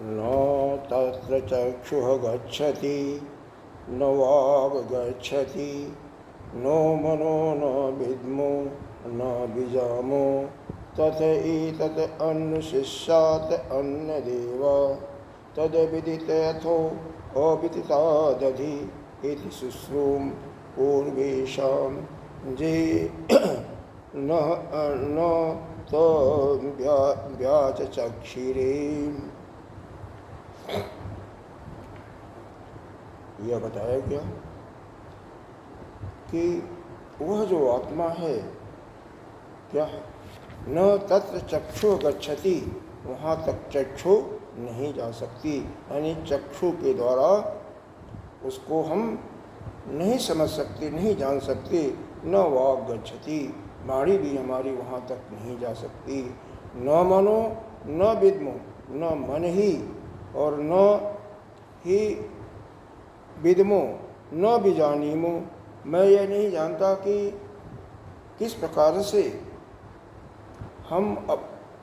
न तत्र चक्षुः गच्छति न वाग् गच्छति नो मनो न विद्मो न बीजामो तथैतत् अन्नुशिष्यात् अन्यदेव तद्विदितयथो अविदितादधि इति शुश्रूम पूर्वेषां जे न तो व्याचक्षिरे। यह बताया गया कि वह जो आत्मा है क्या है, न तत्र चक्षु गच्छति, वहाँ तक चक्षु नहीं जा सकती, यानी चक्षु के द्वारा उसको हम नहीं समझ सकते, नहीं जान सकते। न वाग गच्छति, वाणी भी हमारी वहाँ तक नहीं जा सकती। न मनो न विद्मो, न मन ही और न ही विद्मो न बीजानीमो, मैं ये नहीं जानता कि किस प्रकार से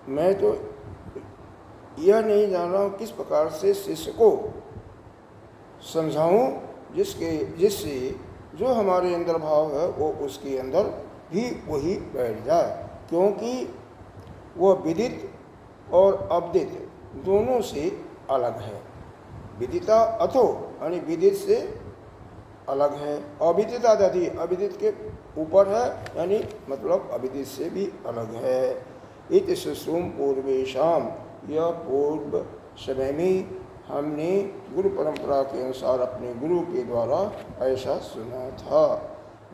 मैं तो यह नहीं जान रहा हूँ किस प्रकार से शिष्य को समझाऊं जिससे जो हमारे अंदर भाव है वो उसके अंदर भी वही बैठ जाए, क्योंकि वह विदित और अविदित दोनों से अलग है। विदिता अथो यानी विदित से अलग है, अविदिता दधि अविदित के ऊपर है, यानी मतलब अविदित से भी अलग है। इति शुश्रूम पूर्वेशाम, यह पूर्व समय में हमने गुरु परंपरा के अनुसार अपने गुरु के द्वारा ऐसा सुना था।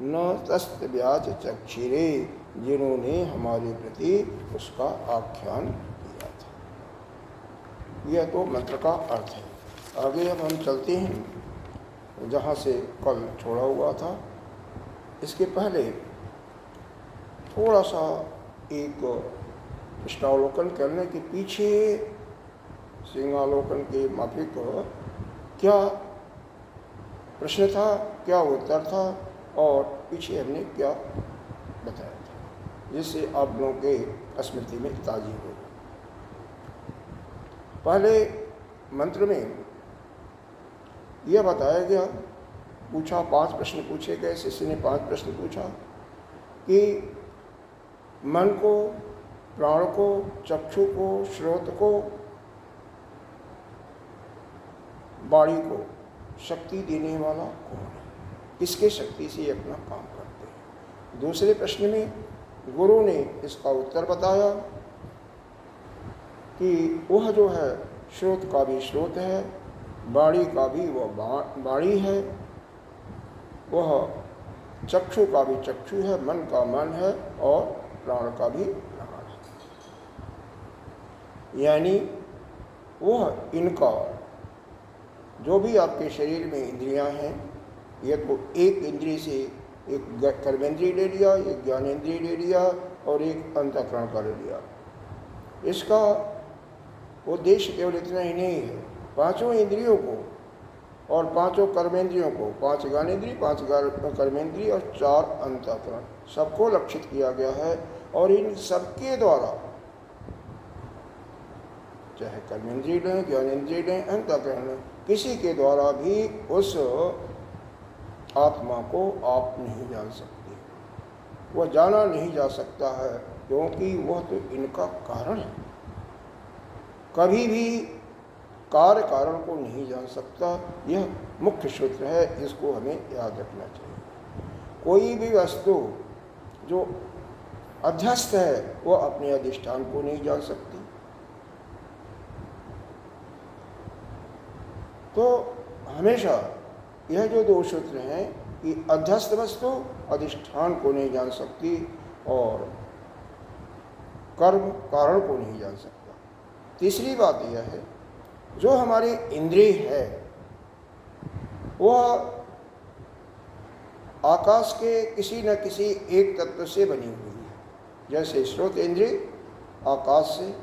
न तस्त व्याच चक्षिरे, जिन्होंने हमारे प्रति उसका आख्यान किया था। यह तो मंत्र का अर्थ है। आगे अब हम चलते हैं जहाँ से कल छोड़ा हुआ था। इसके पहले थोड़ा सा एक पृष्ठावलोकन करने के पीछे सिंहावलोकन के माफिक क्या प्रश्न था, क्या उत्तर था और पीछे हमने क्या बताया था, जिससे आप लोगों के स्मृति में ताज़ी हो। पहले मंत्र में यह बताया गया, पूछा 5 प्रश्न पूछे गए, शिष्य ने 5 प्रश्न पूछा कि मन को, प्राण को, चक्षु को, श्रोत को, वाणी को शक्ति देने वाला कौन है, किसके शक्ति से ये अपना काम करते हैं। दूसरे प्रश्न में गुरु ने इसका उत्तर बताया कि वह जो है श्रोत का भी श्रोत है, वाणी का भी वह वाणी है, वह चक्षु का भी चक्षु है, मन का मन है और प्राण का भी प्राण है। यानी वह इनका जो भी आपके शरीर में इंद्रियां हैं, ये तो एक इंद्रिय से एक कर्मेंद्रिय ले लिया, एक ज्ञानेंद्रिय ले लिया और एक अंतःकरण का ले लिया। इसका उद्देश्य केवल इतना ही नहीं है, 5 इंद्रियों को और 5 कर्मेंद्रियों को, 5 ज्ञानेंद्रिय, 5 कर्मेंद्रिय और 4 अंतःकरण, सबको लक्षित किया गया है। और इन सबके द्वारा, चाहे कर्मेंद्रिय लें, ज्ञानेंद्रिय लें, अंतःकरण लें, किसी के द्वारा भी उस आत्मा को आप नहीं जान सकते, वह जाना नहीं जा सकता है, क्योंकि वह तो इनका कारण है। कभी भी कार्य कारण को नहीं जान सकता, यह मुख्य सूत्र है, इसको हमें याद रखना चाहिए। कोई भी वस्तु जो अध्यस्त है वह अपने अधिष्ठान को नहीं जान सकती। तो हमेशा यह जो 2 सूत्र हैं कि अध्यस्त वस्तु अधिष्ठान को नहीं जान सकती और कर्म कारण को नहीं जान सकता। तीसरी बात यह है, जो हमारी इंद्रिय है वह आकाश के किसी न किसी एक तत्व से बनी हुई है। जैसे श्रोत इंद्रिय आकाश से,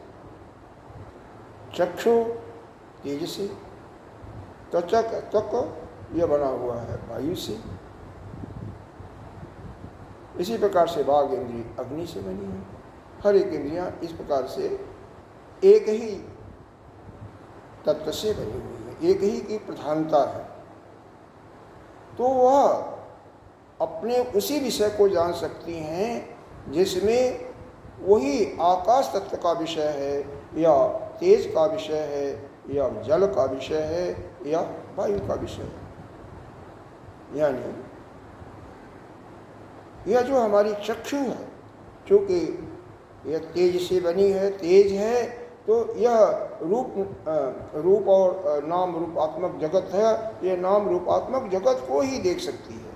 चक्षु तेज से, त्वक यह बना हुआ है वायु से, इसी प्रकार से वाग इंद्रिय अग्नि से बनी है। हर एक इंद्रियां इस प्रकार से एक ही तत्व से बनी हुई है, एक ही की प्रधानता है, तो वह अपने उसी विषय को जान सकती हैं जिसमें वही आकाश तत्व का विषय है, या तेज का विषय है, या जल का विषय है, या वायु का विषय है। यानी यह जो हमारी चक्षु है, चूँकि यह तेज से बनी है, तेज है, तो यह रूप और नाम रूपात्मक जगत है। यह नाम रूपात्मक जगत को ही देख सकती है,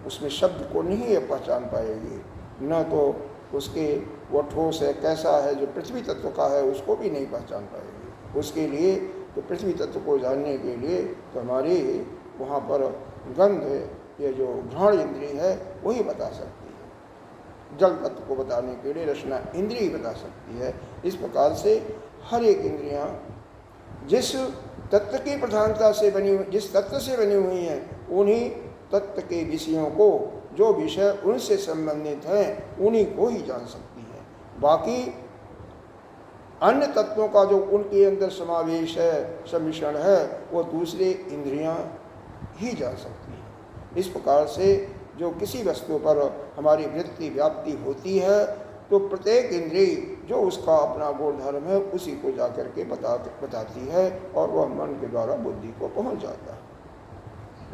उसमें शब्द को नहीं ये पहचान पाएगी, न तो उसके वो ठोस है कैसा है जो पृथ्वी तत्व का है उसको भी नहीं पहचान पाएगी। उसके लिए तो पृथ्वी तत्व को जानने के लिए तो हमारी वहाँ पर गंध, ये जो घ्राण इंद्रिय है वही बता सकती है। जल तत्व को बताने के लिए रचना इंद्रिय बता सकती है। इस प्रकार से हर एक इंद्रियाँ जिस तत्व की प्रधानता से बनी, जिस तत्व से बनी हुई हैं, उन्हीं तत्व के विषयों को, जो विषय उनसे संबंधित हैं, उन्हीं को ही जान सकती है। बाकी अन्य तत्वों का जो उनके अंदर समावेश है, सम्मिश्रण है, वो दूसरे इंद्रियां ही जान सकती हैं। इस प्रकार से जो किसी वस्तु पर हमारी वृत्ति व्याप्ति होती है, तो प्रत्येक इंद्रिय जो उसका अपना गुण धर्म है उसी को जाकर के बताती है, और वह मन के द्वारा बुद्धि को पहुंच जाता है।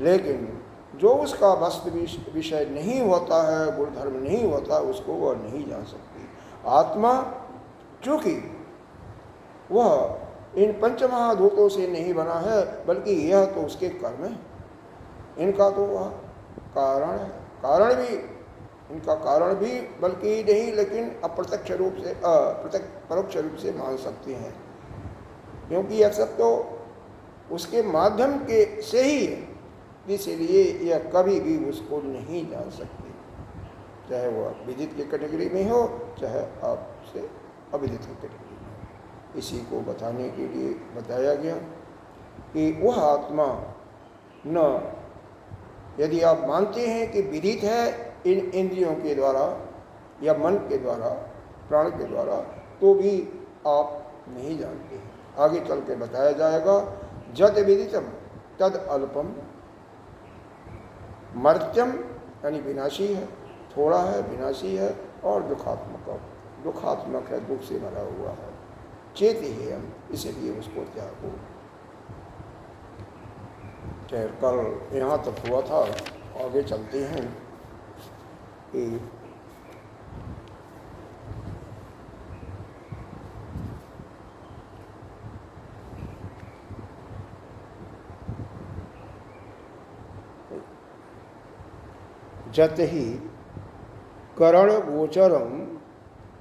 लेकिन जो उसका वस्तु विषय नहीं होता है, गुण धर्म नहीं होता, उसको वह नहीं जान सकती। आत्मा चूँकि वह इन पंचमहाभूतों से नहीं बना है, बल्कि यह तो उसके कर्म है, इनका तो वह कारण है। कारण भी, इनका कारण भी बल्कि नहीं, लेकिन अप्रत्यक्ष रूप से परोक्ष रूप से मान सकते हैं, क्योंकि यह सब तो उसके माध्यम के से ही है। इसलिए यह कभी भी उसको नहीं जान सकती, चाहे वह विदित की कैटेगरी में हो, चाहे आपसे अविदित की कैटेगरी में हो। इसी को बताने के लिए बताया गया कि वह आत्मा न, यदि आप मानते हैं कि विदित है इन इंद्रियों के द्वारा या मन के द्वारा, प्राण के द्वारा, तो भी आप नहीं जानते हैं। आगे चल के बताया जाएगा, जद विदितम तद अल्पम मर्त्यम, यानी विनाशी है, थोड़ा है, विनाशी है, और दुखात्मक है, दुख से भरा हुआ है। चेत ही हम, इसलिए उसको त्यागो। खैर, कल यहाँ तक हुआ था, आगे चलते हैं कि जत ही करण गोचरम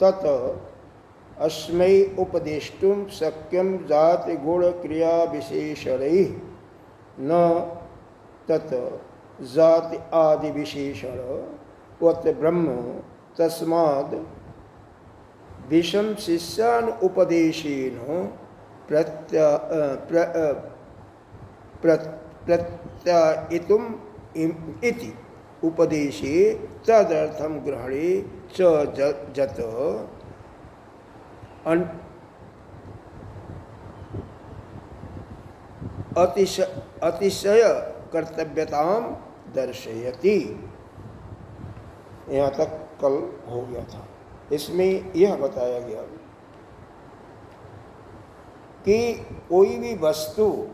तत अस्मै उपदेष्टुम शक्यम जाति गुण क्रिया विशेषणैः न तत जाति आदि विशेषण वत ब्रह्म तस्माद् विषम शिष्यान उपदेशेन प्रत्यायितुम इति उपदेशे तदर्थम ग्रहणे च जत अतिशय कर्तव्यताम दर्शयति। यहाँ तक कल हो गया था। इसमें यह बताया गया कि कोई भी वस्तु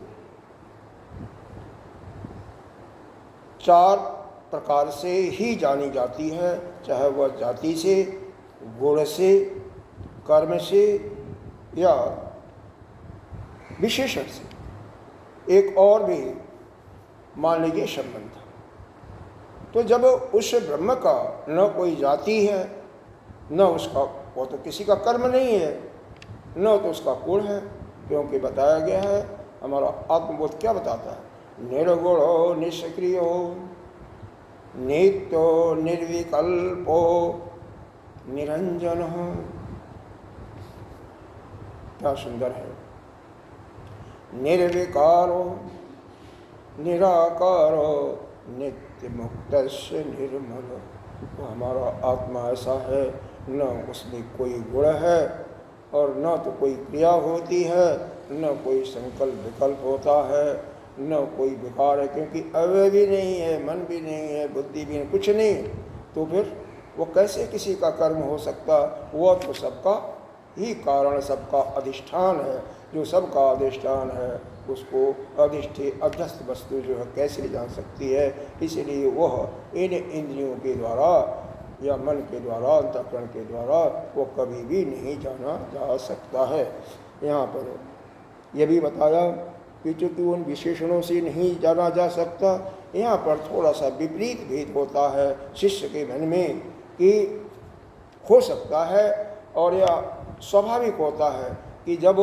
चार प्रकार से ही जानी जाती है, चाहे वह जाति से, गुण से, कर्म से, या विशेषण से। एक और भी मान लीजिए संबंध। तो जब उस ब्रह्म का न कोई जाति है, न उसका, वो तो किसी का कर्म नहीं है, न तो उसका कुल है, क्योंकि बताया गया है, हमारा आत्मबोध क्या बताता है, निर्गुणो निष्क्रियो नित्यो निर्विकल्पो निरंजन। क्या सुंदर है। निर्विकारो निराकारो नित्य मुक्त निर्मल। तो हमारा आत्मा ऐसा है, न उसमें कोई गुण है, और न तो कोई क्रिया होती है, न कोई संकल्प विकल्प होता है, न कोई विकार है, क्योंकि अवय भी नहीं है, मन भी नहीं है, बुद्धि भी नहीं, कुछ नहीं, तो फिर वो कैसे किसी का कर्म हो सकता? वह तो सबका ही कारण, सबका अधिष्ठान है। जो सबका अधिष्ठान है उसको अध्यस्त वस्तु जो है कैसे जान सकती है? इसलिए वह इन इंद्रियों के द्वारा या मन के द्वारा, अंतःकरण के द्वारा वो कभी भी नहीं जाना जा सकता है। यहाँ पर यह भी बताया कि चूँकि उन विशेषणों से नहीं जाना जा सकता, यहाँ पर थोड़ा सा विपरीत भेद होता है शिष्य के मन में कि हो सकता है, और यह स्वाभाविक होता है कि जब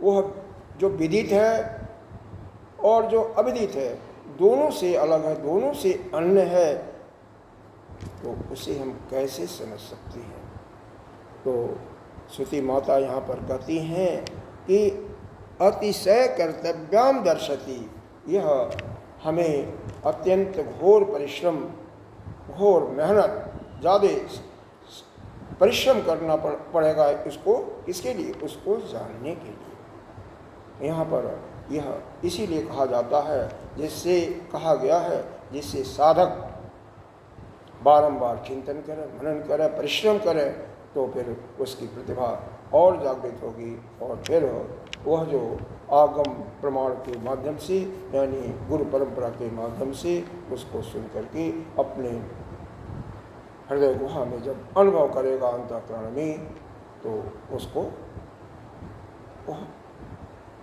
वह जो विदित है और जो अविदित है दोनों से अलग है, दोनों से अन्य है, तो उसे हम कैसे समझ सकते हैं? तो श्रुति माता यहाँ पर कहती हैं कि अतिशय कर्तव्याम दर्शति, यह हमें अत्यंत घोर परिश्रम, घोर मेहनत, ज़्यादा परिश्रम करना पड़ेगा इसको, किसके लिए? उसको जानने के लिए। यहाँ पर यह इसीलिए कहा जाता है, जिससे कहा गया है, जिससे साधक बारंबार चिंतन करे, मनन करे, परिश्रम करे, तो फिर उसकी प्रतिभा और जागृत होगी, और फिर वह जो आगम प्रमाण के माध्यम से, यानी गुरु परंपरा के माध्यम से उसको सुन करके अपने हृदय गुहा में जब अनुभव करेगा अंतःकरण में, तो उसको वह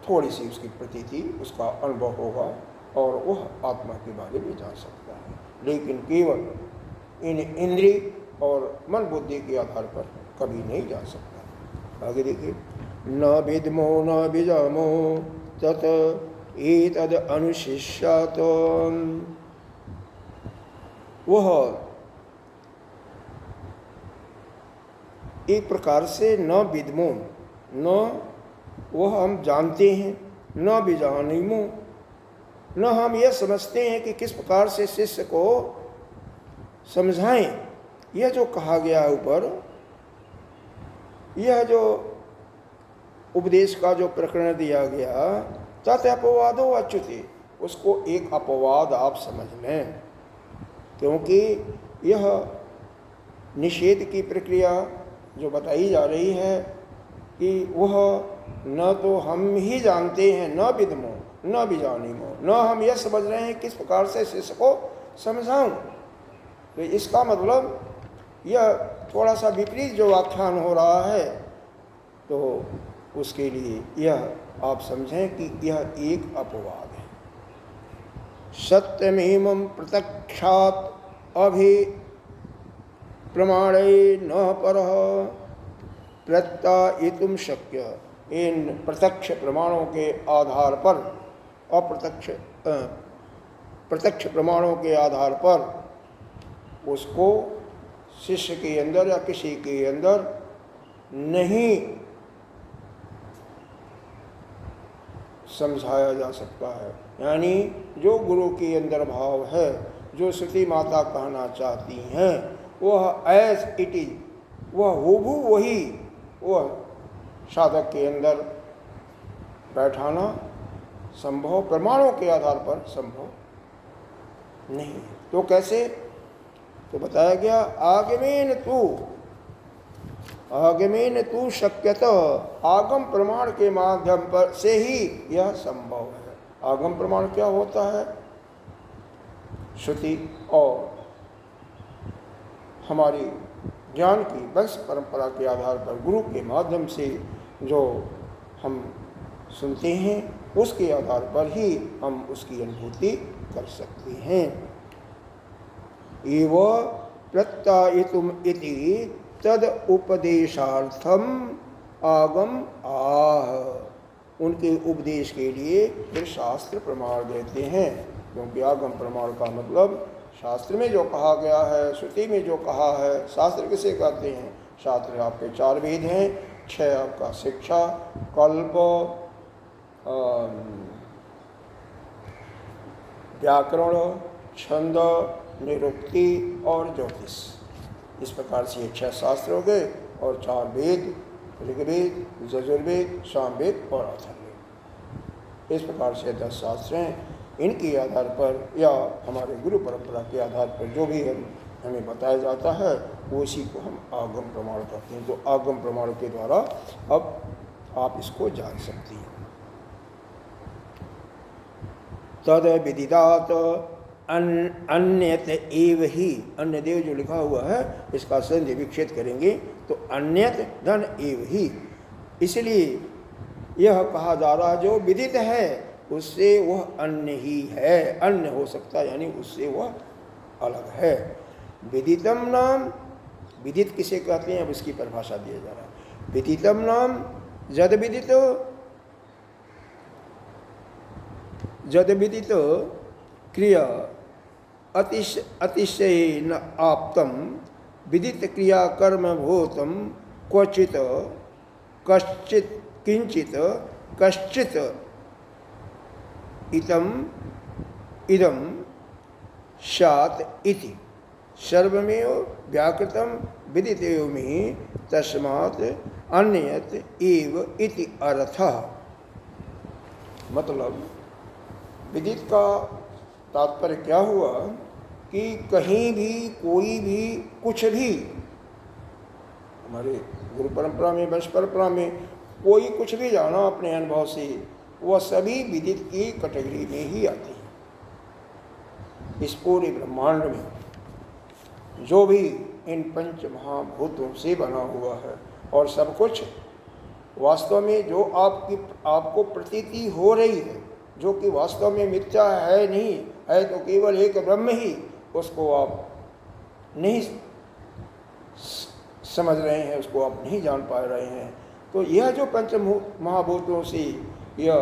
थोड़ी सी उसकी प्रतीति, उसका अनुभव होगा और वह आत्मा के बारे में जान सकता है। लेकिन केवल इन इंद्रिय और मन बुद्धि के आधार पर कभी नहीं जान सकता। आगे देखिए, न विद्मो न विजामो तत एतद अनुशिष्यात्, वह एक प्रकार से न विद्मो, न वह हम जानते हैं, न विजानीमो, न हम यह समझते हैं कि किस प्रकार से शिष्य को समझाएं। यह जो कहा गया है ऊपर, यह जो उपदेश का जो प्रकरण दिया गया, तत् अपवादो अच्युते, उसको एक अपवाद आप समझ लें, क्योंकि यह निषेध की प्रक्रिया जो बताई जा रही है कि वह न तो हम ही जानते हैं, न विद्मो न विजानीमो, न हम यह समझ रहे हैं किस प्रकार से शिष्य को समझाऊं। तो इसका मतलब यह थोड़ा सा विपरीत जो व्याख्यान हो रहा है, तो उसके लिए यह आप समझें कि यह एक अपवाद है। सत्यमेवं प्रत्यक्षात् अभि प्रमाणे न परः प्रत्यायितुं शक्य, इन प्रत्यक्ष प्रमाणों के आधार पर, प्रत्यक्ष प्रमाणों के आधार पर उसको शिष्य के अंदर या किसी के अंदर नहीं समझाया जा सकता है। यानी जो गुरु के अंदर भाव है, जो श्रुति माता कहना चाहती हैं, वह एज इट इज, वह हूबहू वही वह साधक के अंदर बैठाना संभव, प्रमाणों के आधार पर संभव नहीं है। तो कैसे? तो बताया गया, आगमेन तू शक्यतः, आगम प्रमाण के माध्यम पर से ही यह संभव है। आगम प्रमाण क्या होता है? श्रुति और हमारी ज्ञान की वंश परंपरा के आधार पर गुरु के माध्यम से जो हम सुनते हैं, उसके आधार पर ही हम उसकी अनुभूति कर सकते हैं। एव प्रत्यायितुम इति तद उपदेशार्थम आगम आह, उनके उपदेश के लिए फिर शास्त्र प्रमाण देते हैं, क्योंकि आगम प्रमाण का मतलब शास्त्र में जो कहा गया है, श्रुति में जो कहा है। शास्त्र किसे कहते हैं? शास्त्र आपके 4 वेद हैं, 6 आपका शिक्षा, कल्प, व्याकरण, छंद, निरुक्ति और ज्योतिष। इस प्रकार से ये 6 शास्त्र हो गए और 4 वेद ऋग्वेद, यजुर्वेद, सामवेद और अथर्ववेद। इस प्रकार से 10 शास्त्र हैं। इनके आधार पर या हमारे गुरु परंपरा के आधार पर जो भी हमें बताया जाता है उसी को हम आगम प्रमाण करते हैं। तो आगम प्रमाण के द्वारा अब आप इसको जान सकती हैं। तद विदितात् अन्यत एव ही, अन्य देव जो लिखा हुआ है इसका संधि विच्छेद करेंगे तो अन्यत धन एव ही, इसलिए यह कहा जा रहा जो विदित है उससे वह अन्य ही है, अन्य हो सकता है यानी उससे वह अलग है। विदितम नाम, विदित किसे कहते हैं अब इसकी परिभाषा दिया जा रहा है। विदितम नाम जद विदित, जद विदित क्रिया अतिशय न आप्तम विदित क्रिया कर्म भूतम क्वचित कश्चित किंचित कश्चित इदम शात इति सर्वमेव व्याकृतम विदितेयमि तस्मात् अन्यत एव इति अर्थः। मतलब विदित का तात्पर्य क्या हुआ कि कहीं भी कोई भी कुछ भी, हमारे गुरु परंपरा में वंश परंपरा में कोई कुछ भी जाना अपने अनुभव से, वह सभी विदित की कैटेगरी में ही आती है। इस पूरे ब्रह्मांड में जो भी इन पंच महाभूतों से बना हुआ है और सब कुछ वास्तव में जो आपको प्रतीति हो रही है, जो कि वास्तव में मिथ्या है नहीं है, तो केवल एक ब्रह्म ही, उसको आप नहीं समझ रहे हैं, उसको आप नहीं जान पा रहे हैं। तो यह जो पंच महाभूतों से यह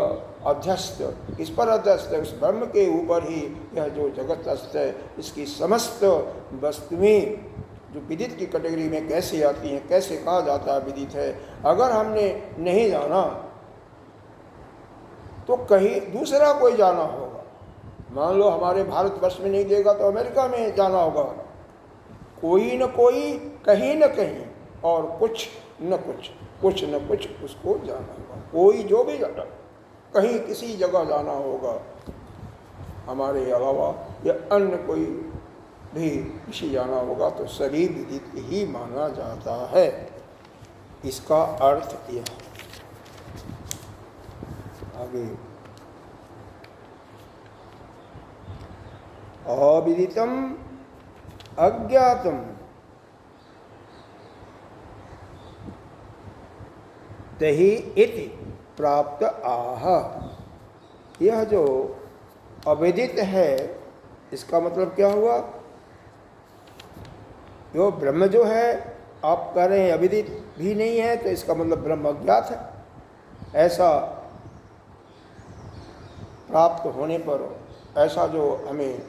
अध्यस्त, इस पर अध्यस्त है, उस ब्रह्म के ऊपर ही यह जो जगत अस्थ है, इसकी समस्त वस्तुएं जो विदित की कैटेगरी में कैसे आती हैं, कैसे कहा जाता है विदित है, अगर हमने नहीं जाना तो कहीं दूसरा कोई जाना होगा। मान लो हमारे भारतवर्ष में नहीं देगा तो अमेरिका में जाना होगा, कोई न कोई कहीं न कहीं और कुछ न कुछ उसको जाना होगा। कोई जो भी जाना, कहीं किसी जगह जाना होगा हमारे अलावा, या अन्य कोई भी किसी जाना होगा, तो सभी विदित ही माना जाता है। इसका अर्थ यह। आगे अविदितम अज्ञातम तहि इति प्राप्त आह। यह जो अविदित है इसका मतलब क्या हुआ? यो ब्रह्म जो है आप कह रहे हैं अविदित भी नहीं है, तो इसका मतलब ब्रह्म अज्ञात है। ऐसा प्राप्त होने पर ऐसा जो हमें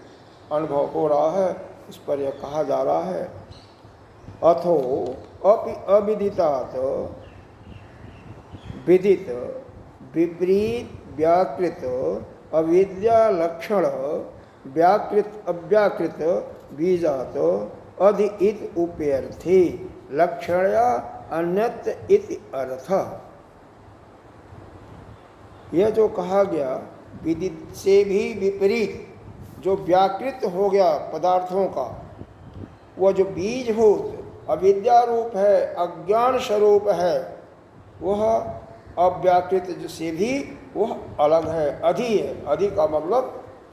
अनुभव हो रहा है उस पर यह कहा जा रहा है अथो अपि अविदितात् विदित विपरीत व्याकृत अविद्या लक्षण व्याकृत अव्याकृत बीजात अधि इत उपेर्थी लक्षणया अन्यत इति अर्थ। यह जो कहा गया विदित से भी विपरीत जो व्याकृत हो गया पदार्थों का, वह जो बीजभूत अविद्या रूप है, अज्ञान स्वरूप है, वह अव्याकृत से भी वह अलग है, अधि है। अधि का मतलब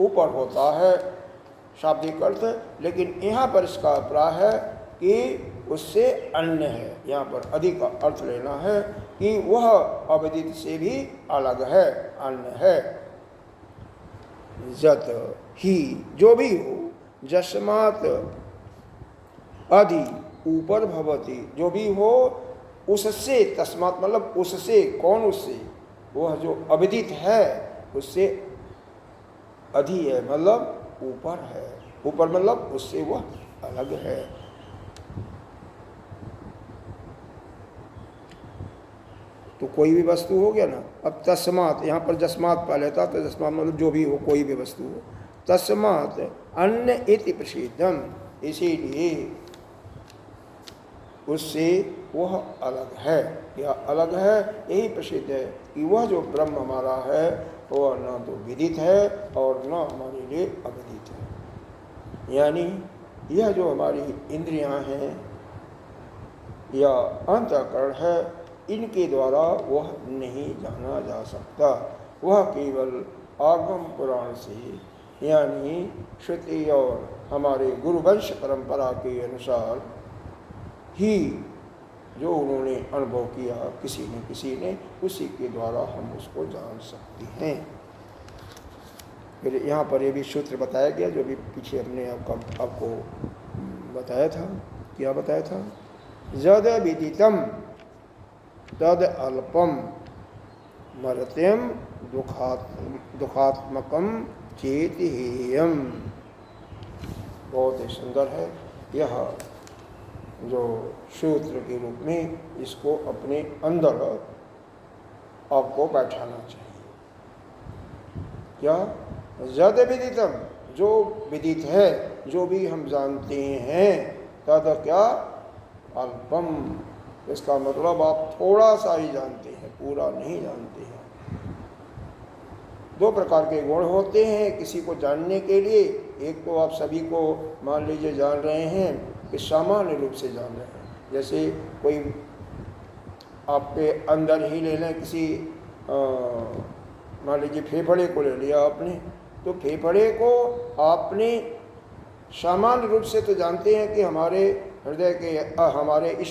ऊपर होता है शाब्दिक अर्थ, लेकिन यहाँ पर इसका अभिप्राय है कि उससे अन्य है। यहाँ पर अधि का अर्थ लेना है कि वह अविदित से भी अलग है, अन्य है। जत ही जो भी हो, जस्मात् अधि ऊपर भवति जो भी हो उससे, तस्मात् मतलब उससे, कौन उससे? वह जो अविदित है उससे अधि है, मतलब ऊपर है। ऊपर मतलब उससे वह अलग है। तो कोई भी वस्तु हो गया ना। अब तस्मात् यहाँ पर जस्मात् पा लेता तो जस्मात् मतलब जो भी हो, कोई भी वस्तु हो। तस्मात् अन्य इति प्रसिद्धम, इसीलिए उससे वह अलग है। या अलग है, यही प्रसिद्ध है कि वह जो ब्रह्म हमारा है वह न तो विदित है और न हमारे लिए अविदित है। यानी यह जो हमारी इंद्रियां हैं या अंतःकरण है, इनके द्वारा वह नहीं जाना जा सकता। वह केवल आगम पुराण से यानी श्रुति और हमारे गुरुवंश परंपरा के अनुसार ही जो उन्होंने अनुभव किया किसी ने, उसी के द्वारा हम उसको जान सकते हैं। फिर यहाँ पर ये भी सूत्र बताया गया जो भी पीछे हमने आपको बताया था। क्या बताया था? जद विदितम तद अल्पम मरत्यम दुखात्मकम चेतिहेयम। बहुत ही सुंदर है यह जो सूत्र के रूप में, इसको अपने अंदर आपको बैठाना चाहिए। क्या? जद विदितम, जो विदित है, जो भी हम जानते हैं, तद क्या? अल्पम, इसका मतलब आप थोड़ा सा ही जानते हैं, पूरा नहीं जानते हैं। दो प्रकार के गुण होते हैं किसी को जानने के लिए। एक तो आप सभी को मान लीजिए जान रहे हैं कि सामान्य रूप से जान रहे हैं। जैसे कोई आपके अंदर ही ले लें, किसी मान लीजिए फेफड़े को ले लिया आपने, तो फेफड़े को आपने सामान्य रूप से तो जानते हैं कि हमारे हृदय के हमारे इस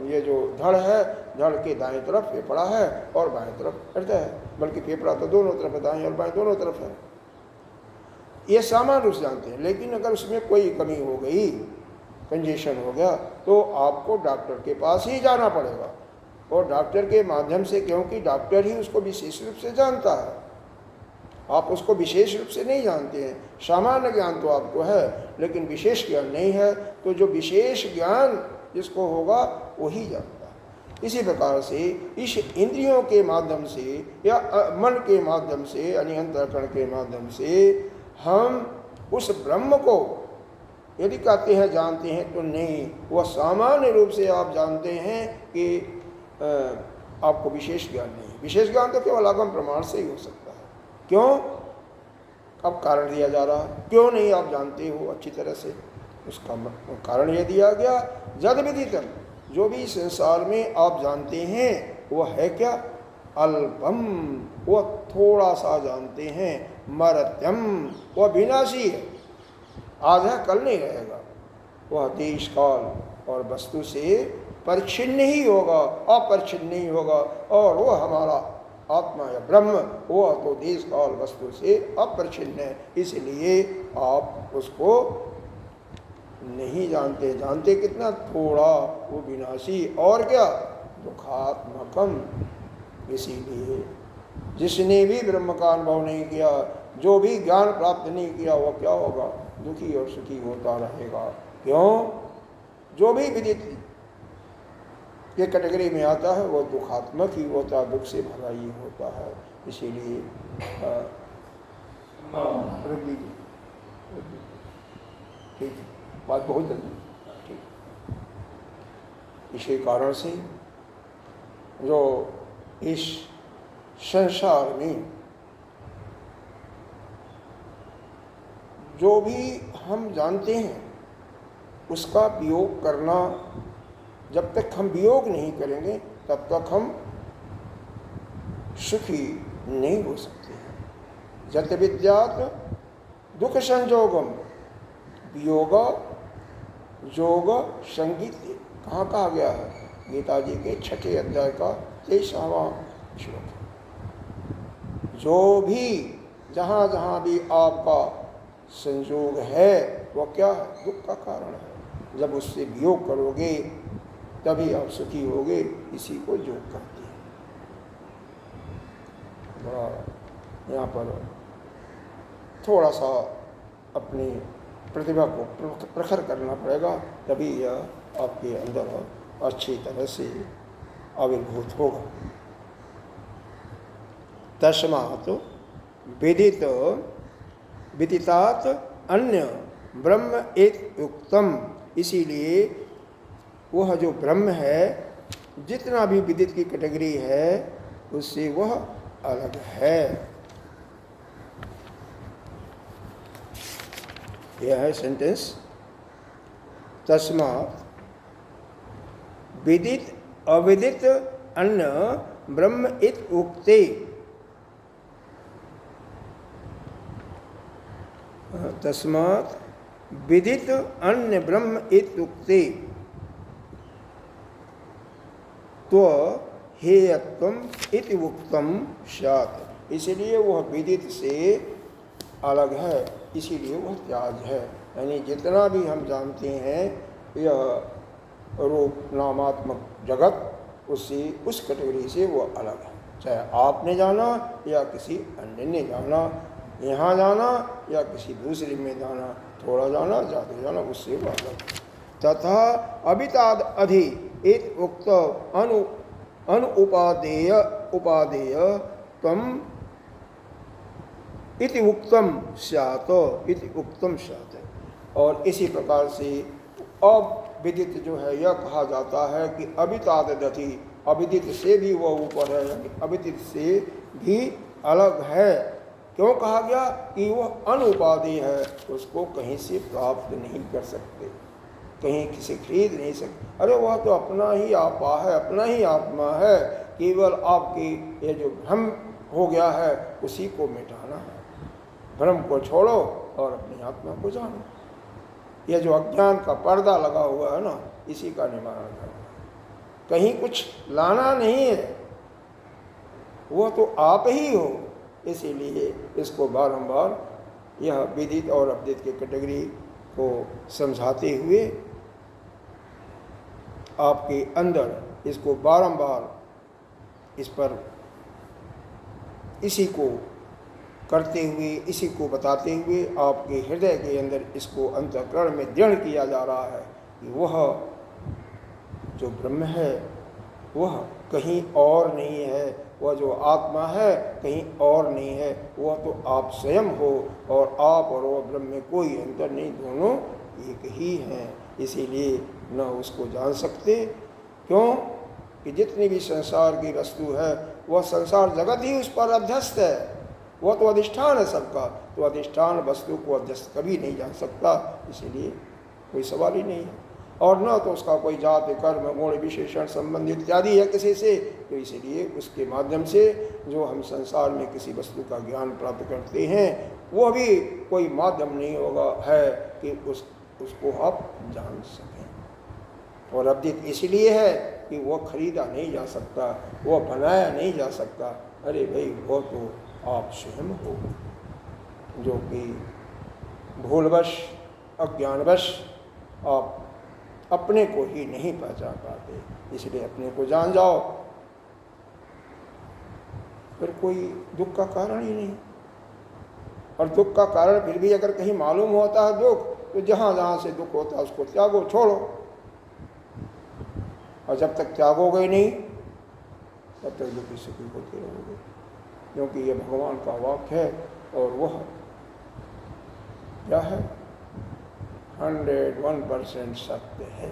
ये जो धड़ है, धड़ के दाएं तरफ फेफड़ा है और बाएं तरफ हृदय है। बल्कि फेफड़ा तो दोनों तरफ है, दाएं और बाएं दोनों तरफ है। ये सामान्य रूप से जानते हैं। लेकिन अगर उसमें कोई कमी हो गई, कंजेशन हो गया, तो आपको डॉक्टर के पास ही जाना पड़ेगा। और डॉक्टर के माध्यम से, क्योंकि डॉक्टर ही उसको विशेष रूप से जानता है, आप उसको विशेष रूप से नहीं जानते हैं। सामान्य ज्ञान तो आपको है लेकिन विशेष ज्ञान नहीं है। तो जो विशेष ज्ञान जिसको होगा वही जानता है। इसी प्रकार से इस इंद्रियों के माध्यम से या मन के माध्यम से यानी अंतःकरण के माध्यम से हम उस ब्रह्म को यदि कहते हैं जानते हैं, तो नहीं, वह सामान्य रूप से आप जानते हैं कि आपको विशेष ज्ञान नहीं। विशेष ज्ञान तो केवल आगम प्रमाण से ही हो सकता है। क्यों? अब कारण दिया जा रहा है, क्यों नहीं आप जानते हो अच्छी तरह से। उसका कारण यह दिया गया, जद विदितम, जो भी संसार में आप जानते हैं वह है क्या? अल्पम, वह थोड़ा सा जानते हैं। मरत्यम, वह विनाशी है, आज है कल नहीं रहेगा। वह देश काल और वस्तु से परिच्छिन्न ही होगा, अपरिच्छिन्न नहीं होगा। और वह हमारा आत्मा या ब्रह्म, वह तो देश काल वस्तु से अपरिच्छिन्न है। इसलिए आप उसको नहीं जानते। जानते कितना? थोड़ा। वो विनाशी और क्या? दुखात्मकम। इसीलिए जिसने भी ब्रह्म का अनुभव नहीं किया, जो भी ज्ञान प्राप्त नहीं किया, वह क्या होगा? दुखी और सुखी होता रहेगा। क्यों? जो भी विदित ये कैटेगरी में आता है वह दुखात्मक ही होता है, दुख से भरा ही होता है। इसीलिए ठीक है, बात बहुत जल्दी ठीक। इसी कारण से जो इस संसार में जो भी हम जानते हैं उसका वियोग करना, जब तक हम वियोग नहीं करेंगे तब तक हम सुखी नहीं हो सकते हैं। जत विद्यात दुख संजोगम वियोग योग संगीत, कहाँ कहा गया है? गीता जी के 6 अध्याय का 23वां श्लोक। जो भी जहाँ जहाँ भी आपका संयोग है वह क्या है? दुख का कारण है। जब उससे वियोग करोगे तभी आप सुखी होगे। इसी को योग कहते हैं। बड़ा यहाँ पर थोड़ा सा अपनी प्रतिभा को प्रखर करना पड़ेगा, तभी यह आपके अंदर अच्छी तरह से आविर्भूत होगा। तस्मात् विदितात् अन्य ब्रह्म एक युक्तम। इसीलिए वह जो ब्रह्म है जितना भी विदित की कैटेगरी है उससे वह अलग है। यह है सेंटेंस। तस्मात् विदित अविदित अन्य ब्रह्म इत उक्ते। तस्मात् विदित अन्य ब्रह्म इत उक्ते तो हेयत्वम इति उक्तम स्यात्। इसलिए वह विदित से अलग है, इसीलिए वह त्याज है। यानी जितना भी हम जानते हैं यह रूप नामात्मक जगत, उससे उस कैटेगरी से वो अलग है। चाहे आपने जाना या किसी अन्य ने जाना, यहाँ जाना या किसी दूसरे में जाना, थोड़ा जाना ज़्यादा जाना, उससे वो अलग है। तथा अभिताद अधि इत उक्त अनुपादेय उपादेय तम इति उक्तम स्यात् इति उक्तम स्यात्। और इसी प्रकार से अब विदित जो है यह कहा जाता है कि अभितादधि, अविदित से भी वह ऊपर है, यानी अविदित से भी अलग है। क्यों कहा गया कि वह अनुपादेय है, उसको कहीं से प्राप्त नहीं कर सकते, कहीं किसी खरीद नहीं सकते। अरे वह तो अपना ही आपा है, अपना ही आत्मा है, केवल आपकी ये जो भ्रम हो गया है उसी को मिटाना है। भ्रम को छोड़ो और अपनी आत्मा को जानो। यह जो अज्ञान का पर्दा लगा हुआ है ना, इसी का निवारण करना। कहीं कुछ लाना नहीं है, वह तो आप ही हो। इसीलिए इसको बारंबार यह विदित और अविदित की कैटेगरी को समझाते हुए आपके अंदर इसको बारंबार इस पर इसी को करते हुए, इसी को बताते हुए आपके हृदय के अंदर इसको अंतःकरण में दृढ़ किया जा रहा है कि वह जो ब्रह्म है वह कहीं और नहीं है, वह जो आत्मा है कहीं और नहीं है, वह तो आप स्वयं हो। और आप और वह ब्रह्म में कोई अंतर नहीं, दोनों एक ही हैं। इसीलिए न उसको जान सकते। क्यों कि जितनी भी संसार की वस्तु है वह संसार जगत ही उस पर अध्यस्त है, वह तो अधिष्ठान है सबका। तो अधिष्ठान वस्तु को अध्यस्त कभी नहीं जान सकता, इसीलिए कोई सवाल ही नहीं है। और न तो उसका कोई जाति कर्म गुण विशेषण संबंध इत्यादि है किसी से, तो इसीलिए उसके माध्यम से जो हम संसार में किसी वस्तु का ज्ञान प्राप्त करते हैं वह भी कोई माध्यम नहीं होगा है कि उसको आप जान सकें। और अविदित इसलिए है कि वह खरीदा नहीं जा सकता, वह बनाया नहीं जा सकता। अरे भाई वो तो आप स्वयं हो, जो कि भूलवश अज्ञानवश आप अपने को ही नहीं पहचान पाते। इसलिए अपने को जान जाओ, फिर कोई दुख का कारण ही नहीं। और दुख का कारण फिर भी अगर कहीं मालूम होता है दुख, तो जहाँ जहाँ से दुख होता है उसको त्यागो, छोड़ो। और जब तक त्यागोगे ही नहीं तब तक दुखी सुखी होते रहोगे, क्योंकि ये भगवान का वाक्य है। और वह क्या है? 101% सत्य है,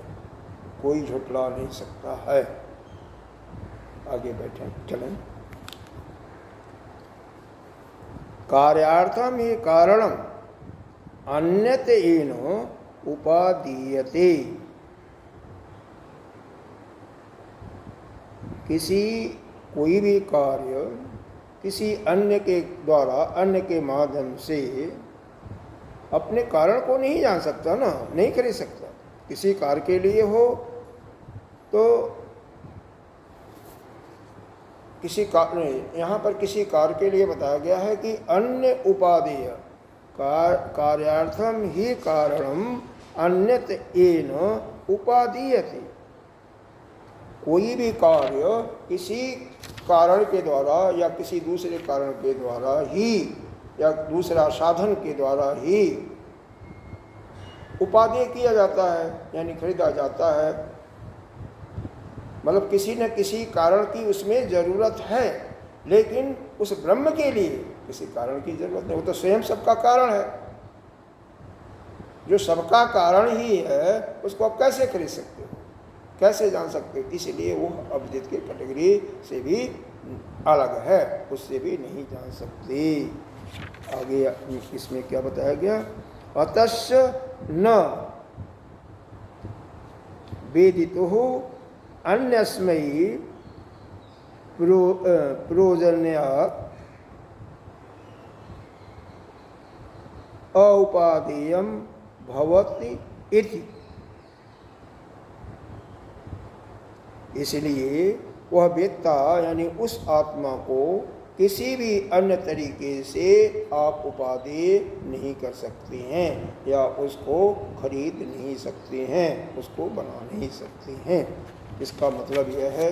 कोई झुठला नहीं सकता है। आगे बैठे चलें। कार्यार्थम ही कारणम अन्यत एनो उपादीयते। किसी कोई भी कार्य किसी अन्य के द्वारा, अन्य के माध्यम से अपने कारण को नहीं जान सकता ना, नहीं खरीद सकता। किसी कार्य के लिए हो तो किसी कार्य, यहाँ पर किसी कार्य के लिए बताया गया है कि अन्य उपादेय कार्यार्थम ही कारणम अन्यत एन उपादीयते। कोई भी कार्य किसी कारण के द्वारा या किसी दूसरे कारण के द्वारा ही या दूसरा साधन के द्वारा ही उपादेय किया जाता है, यानी खरीदा जाता है। मतलब किसी न किसी कारण की उसमें जरूरत है, लेकिन उस ब्रह्म के लिए किसी कारण की जरूरत नहीं। वो तो स्वयं सबका कारण है। जो सबका कारण ही है उसको आप कैसे खरीद सकते हो? कैसे जान सकते? इसलिए वो अविदित की कैटेगरी से भी अलग है, उससे भी नहीं जान सकते। आगे इसमें क्या बताया गया? अतस्य न वेदितो अन्यस्मै प्रोजन्यात् औपादेयं भवति इति। इसलिए वह वेत्ता यानी उस आत्मा को किसी भी अन्य तरीके से आप उपादेय नहीं कर सकते हैं या उसको खरीद नहीं सकते हैं, उसको बना नहीं सकते हैं। इसका मतलब यह है,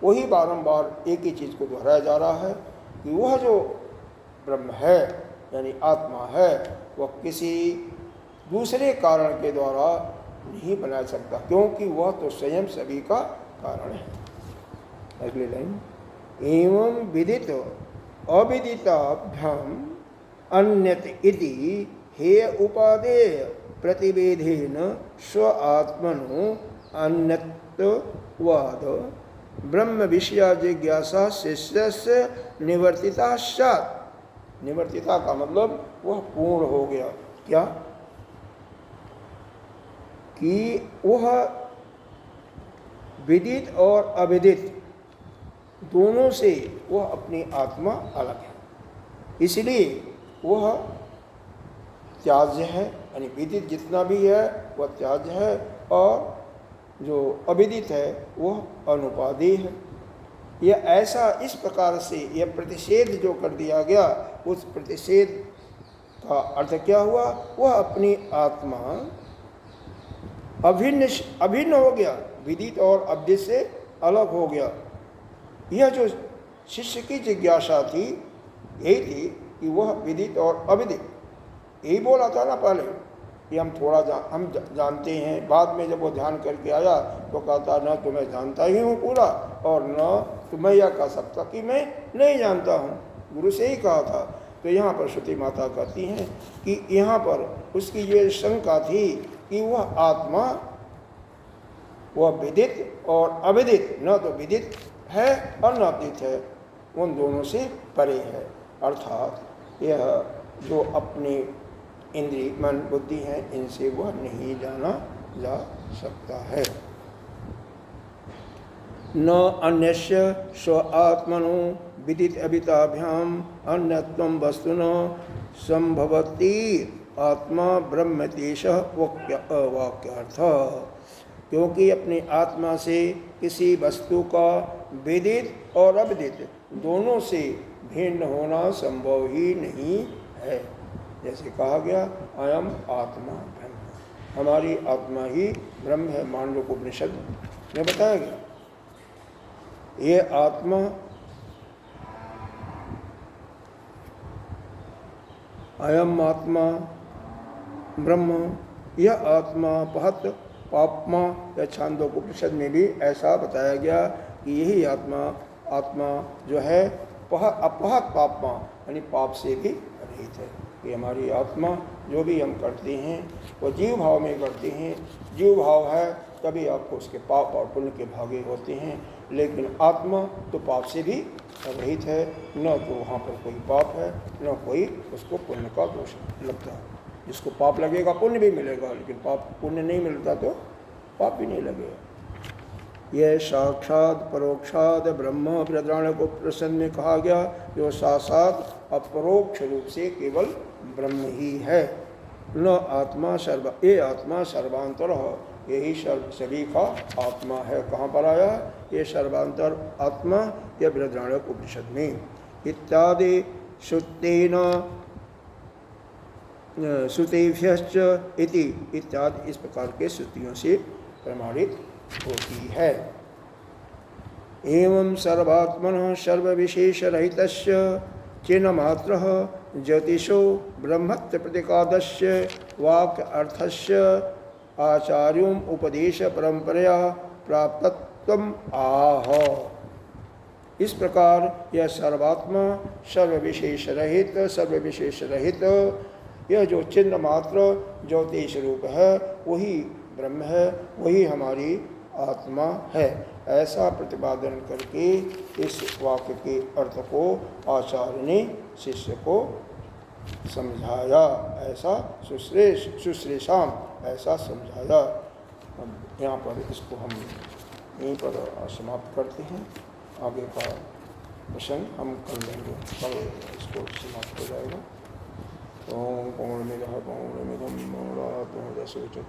वही बारंबार एक ही चीज़ को दोहराया जा रहा है कि वह जो ब्रह्म है यानी आत्मा है, वह किसी दूसरे कारण के द्वारा नहीं बना सकता, क्योंकि वह तो स्वयं सभी का कारण है। अगली लाइन, एवं विदित अविदिताभ्याम अन्यत इति हेय उपादेय प्रतिवेदेन स्व आत्मनो अन्यत्वाद ब्रह्म विषया जिज्ञासा शिष्यस्य निवर्तिता स्यात्। निवर्तिता का मतलब वह पूर्ण हो गया। क्या? कि वह विदित और अविदित दोनों से वह अपनी आत्मा अलग है, इसलिए वह त्याज्य है। यानी विदित जितना भी है वह त्याज्य है, और जो अविदित है वह अनुपादेय है। यह ऐसा इस प्रकार से यह प्रतिषेध जो कर दिया गया, उस प्रतिषेध का अर्थ क्या हुआ? वह अपनी आत्मा अभिन्न हो गया, विदित और अविदित से अलग हो गया। यह जो शिष्य की जिज्ञासा थी यही थी कि वह विदित और अविदित, यही बोला था ना पहले कि हम थोड़ा हम जानते हैं। बाद में जब वो ध्यान करके आया तो कहता न तो मैं जानता ही हूँ पूरा, और न तो मैं यह कह सकता कि मैं नहीं जानता हूँ। गुरु से ही कहा था। तो यहाँ पर श्रुति माता कहती हैं कि यहाँ पर उसकी ये शंका थी कि वह आत्मा वह विदित और अविदित, न तो विदित है और न अविदित है, उन दोनों से परे है। अर्थात यह जो अपनी इंद्रिय मन बुद्धि है, इनसे वह नहीं जाना जा सकता है। न अन्यस्य स्व आत्मनो विदित अविताभ्याम अन्यत्वं वस्तुन संभवति आत्मा ब्रह्मतेश वाक्यार्थ। क्योंकि अपनी आत्मा से किसी वस्तु का विदित और अविदित दोनों से भिन्न होना संभव ही नहीं है। जैसे कहा गया, अयम आत्मा ब्रह्म, हमारी आत्मा ही ब्रह्म है। मांडव्य उपनिषद में बताया गया, ये आत्मा अयम आत्मा ब्रह्म, यह आत्मा पहत पापमा, या छांदोग्य उपनिषद में भी ऐसा बताया गया कि यही आत्मा जो है अपहत पापमा, यानी पाप से भी रहित है। कि हमारी आत्मा जो भी हम करते हैं वो जीव भाव में करते हैं। जीव भाव है तभी आपको उसके पाप और पुण्य के भागे होते हैं, लेकिन आत्मा तो पाप से भी रहित है। न तो वहाँ पर कोई पाप है, न कोई उसको पुण्य का दोष लगता है। जिसको पाप लगेगा पुण्य भी मिलेगा, लेकिन पाप पुण्य नहीं मिलता तो पाप भी नहीं लगेगा। यह साक्षात परोक्षात ब्रह्म बृहदारण्यक उपनिषद में कहा गया, जो साक्षात अपरोक्ष रूप से केवल ब्रह्म ही है। न आत्मा ये आत्मा सर्वांतर है, यही सभी का आत्मा है। कहाँ पर आया ये सर्वांतर आत्मा? यह बृहदारण्यक उपनिषद में इत्यादि श्रुतेन श्रुतेभ्यश्च इति इत्यादि इस प्रकार के श्रुतियों से प्रमाणित होती है। एवं सर्वात्मनः सर्वविशेषरहितस्य चिन्हमात्रः ज्योतिषो ब्रह्मत्व प्रतिपादस्य वाक्य अर्थस्य आचार्यों उपदेश परंपरा प्राप्तत्वम् आह। इस प्रकार यह सर्वात्मा सर्वविशेष रहित यह जो चिन्ह मात्र ज्योतिष रूप है वही ब्रह्म है, वही हमारी आत्मा है, ऐसा प्रतिपादन करके इस वाक्य के अर्थ को आचार्य ने शिष्य को समझाया। ऐसा सुश्रेषाम ऐसा समझाया। अब यहाँ पर इसको हम यहीं पर समाप्त करते हैं। आगे का प्रसंग हम कर लेंगे, कल इसको समाप्त हो जाएगा। ओम पूर्णमिदः पूर्णमिदं पूर्णात् पूर्णमुदच्यते।